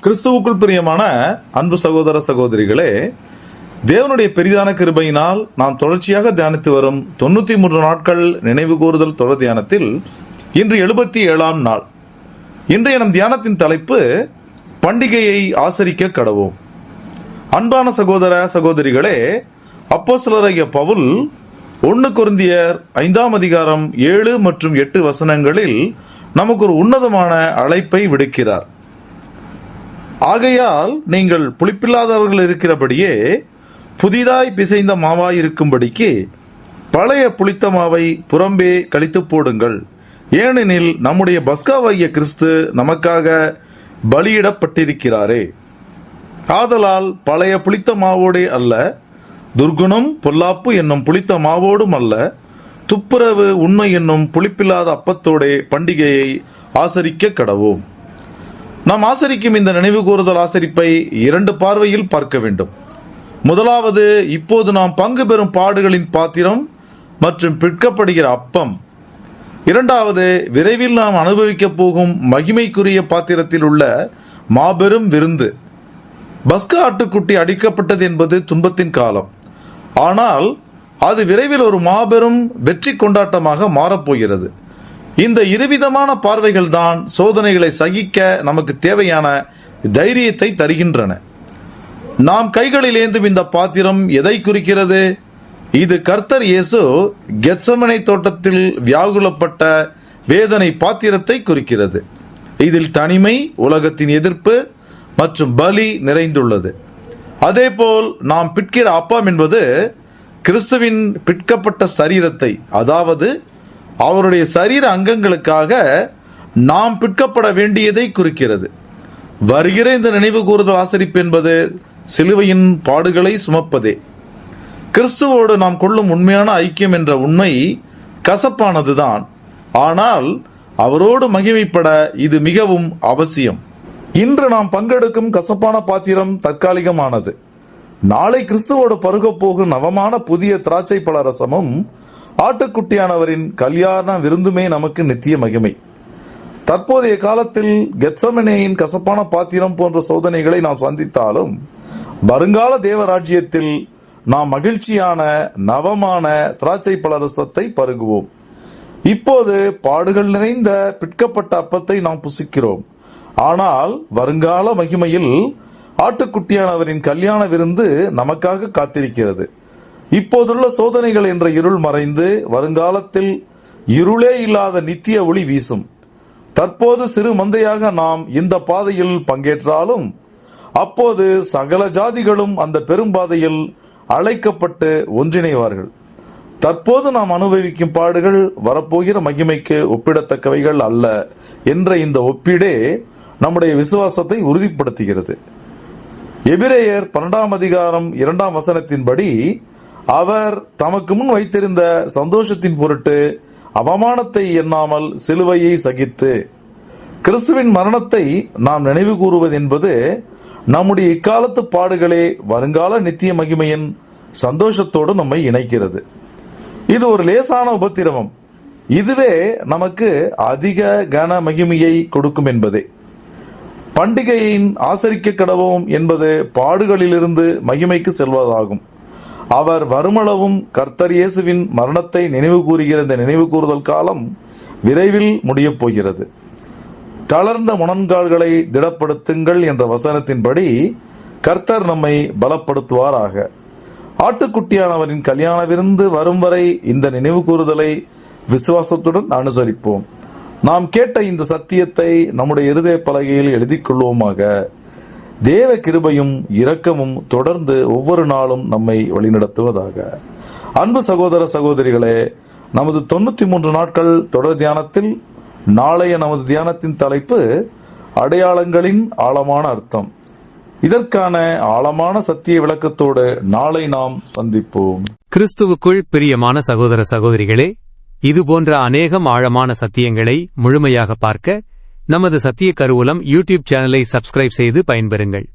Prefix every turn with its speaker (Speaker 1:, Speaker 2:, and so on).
Speaker 1: கிறிஸ்துவுக்குள் பிரியமான அன்பு சகோதர சகோதரிகளே, தேவனுடைய பெரிதான கிருபையினால் நாம் தொடர்ச்சியாக தியானித்து வரும் 93 நாட்கள் நினைவு கூறுதல் தொடர் தியானத்தில் இன்று 77ஆம் நாள். இன்றைய நம் தியானத்தின் தலைப்பு பண்டிகையை ஆசரிக்க கடவோம். அன்பான சகோதர சகோதரிகளே, அப்போஸ்தலராகிய பவுல் 1 கொரிந்தியர் 5ஆம் அதிகாரம் 7 மற்றும் 8 வசனங்களில் நமக்கு ஒரு உன்னதமான அழைப்பை விடுக்கிறார். ஆகையால் நீங்கள் புளிப்பில்லாதவர்கள் இருக்கிறபடியே புதிதாய் பிசைந்த மாவாய் இருக்கும்படிக்கு பழைய புளித்த மாவை புறம்பே கழித்து போடுங்கள். ஏனெனில் நம்முடைய பஸ்காவாகிய கிறிஸ்து நமக்காக பலியிடப்பட்டிருக்கிறாரே. ஆதலால் பழைய புளித்த மாவோடே அல்ல, துர்குணம் பொல்லாப்பு என்னும் புளித்த மாவோடும் அல்ல, துப்புரவு உண்மை என்னும் புளிப்பில்லாத அப்பத்தோடே பண்டிகையை ஆசரிக்க கடவோம். நாம் ஆசரிக்கும் இந்த நினைவு கூறுதல் ஆசரிப்பை 2 பார்வையில் பார்க்க வேண்டும். முதலாவது, இப்போது நாம் பங்கு பெறும் பாடுகளின் பாத்திரம் மற்றும் பிற்கப்படுகிற அப்பம். இரண்டாவது, விரைவில் நாம் அனுபவிக்கப் போகும் மகிமைக்குரிய பாத்திரத்தில் உள்ள மாபெரும் விருந்து. பஸ்கா ஆட்டுக்குட்டி அடிக்கப்பட்டது என்பது துன்பத்தின் காலம். ஆனால் அது விரைவில் ஒரு மாபெரும் வெற்றி கொண்டாட்டமாக மாறப்போகிறது. இந்த இருவிதமான பார்வைகள் தான் சோதனைகளை சகிக்க நமக்கு தேவையான தைரியத்தை தருகின்றன. நாம் கைகளில் ஏந்தும் இந்த பாத்திரம் எதை குறிக்கிறது? இது கர்த்தர் இயேசு கெத்செமனே தோட்டத்தில் வியாகுலப்பட்ட வேதனை பாத்திரத்தை குறிக்கிறது. இதில் தனிமை, உலகத்தின் எதிர்ப்பு மற்றும் பலி நிறைந்துள்ளது. அதேபோல் நாம் பிட்கிற அப்பம் என்பது கிறிஸ்துவின் பிட்கப்பட்ட சரீரத்தை, அதாவது அவருடைய சரீர அங்கங்களுக்காக நாம் பிற்கப்பட வேண்டியதை குறிக்கிறது. வருகிற இந்த நினைவு கூறுதல் ஆசரிப்பு என்பது சிலுவையின் பாடுகளை சுமப்பதே. கிறிஸ்துவோடு நாம் கொள்ளும் உண்மையான ஐக்கியம் என்ற உண்மை கசப்பானதுதான். ஆனால் அவரோடு மகிமைப்பட இது மிகவும் அவசியம். இன்று நாம் பங்கெடுக்கும் கசப்பான பாத்திரம் தற்காலிகமானது. நாளை கிறிஸ்துவோடு பருகப் போகும் நவமான புதிய திராட்சை பழ ரசமும் ஆட்டுக்குட்டியானவரின் கல்யாண விருந்துமே நமக்கு நித்திய மகிமை. தற்போதைய காலத்தில் கெத்செமனேயின் கசப்பான பாத்திரம் போன்ற சோதனைகளை நாம் சந்தித்தாலும் வருங்கால தேவராஜ்யத்தில் நாம் மகிழ்ச்சியான நவமான திராட்சை பழரசத்தை பருகுவோம். இப்போது பாடுகள் நிறைந்த பிற்கப்பட்ட அப்பத்தை நாம் புசிக்கிறோம். ஆனால் வருங்கால மகிமையில் ஆட்டுக்குட்டியானவரின் கல்யாண விருந்து நமக்காக காத்திருக்கிறது. இப்போதுள்ள சோதனைகள் என்ற இருள் மறைந்து வருங்காலத்தில் இருளே இல்லாத நித்திய ஒளி வீசும். தற்போது சிறு மந்தையாக நாம் இந்த பாதையில் பங்கேற்றாலும் அப்போது சகல ஜாதிகளும் அந்த பெரும்பாதையில் அழைக்கப்பட்டு ஒன்றிணைவார்கள். தற்போது நாம் அனுபவிக்கும் பாடுகள் வரப்போகிற மகிமைக்கு ஒப்பிடத்தக்கவைகள் அல்ல என்ற இந்த ஒப்பீடே நம்முடைய விசுவாசத்தை உறுதிப்படுத்துகிறது. எபிரேயர் 12ஆம் அதிகாரம் 2ஆம் வசனத்தின்படி, அவர் தமக்கு முன் வைத்திருந்த சந்தோஷத்தின் பொருட்டு அவமானத்தை எண்ணாமல் சிலுவையை சகித்து. கிறிஸ்துவின் மரணத்தை நாம் நினைவு கூறுவது என்பது நம்முடைய இக்காலத்து பாடுகளே வருங்கால நித்திய மகிமையின் சந்தோஷத்தோடு நம்மை இணைக்கிறது. இது ஒரு லேசான உபத்திரவம். இதுவே நமக்கு அதிக கன மகிமையை கொடுக்கும் என்பதே. பண்டிகையின் ஆசரிக்க கடவோம் என்பது பாடுகளிலிருந்து மகிமைக்கு செல்வதாகும். அவர் வருமளவும் கர்த்தர் இயேசுவின் மரணத்தை நினைவு கூறுகிற இந்த நினைவு கூறுதல் காலம் விரைவில் முடியப் போகிறது. தளர்ந்த முழங்கால்களை திடப்படுத்துங்கள் என்ற வசனத்தின்படி கர்த்தர் நம்மை பலப்படுத்துவாராக. ஆட்டுக்குட்டியானவரின் கல்யாண விருந்து வரும் வரை இந்த நினைவு கூறுதலை விசுவாசத்துடன் அனுசரிப்போம். நாம் கேட்ட இந்த சத்தியத்தை நம்முடைய இருதய பலகையில் எழுதி கொள்வோமாக. தேவ கிருபையும் இரக்கமும் தொடர்ந்து ஒவ்வொரு நாளும் நம்மை வழிநடத்துவதாக. அன்பு சகோதர சகோதரிகளே, நமது 93 நாட்கள் தொடர் தியானத்தில் நாளைய நமது தியானத்தின் தலைப்பு அடையாளங்களின் ஆழமான அர்த்தம். இதற்கான ஆழமான சத்திய விளக்கத்தோடு நாளை நாம் சந்திப்போம்.
Speaker 2: கிறிஸ்துவுக்குள் பிரியமான சகோதர சகோதரிகளே, இதுபோன்ற அநேகம் ஆழமான சத்தியங்களை முழுமையாக பார்க்க நமது சத்திய கருவூலம் யூடியூப் சேனலை சப்ஸ்கிரைப் செய்து பயன்பெறுங்கள்.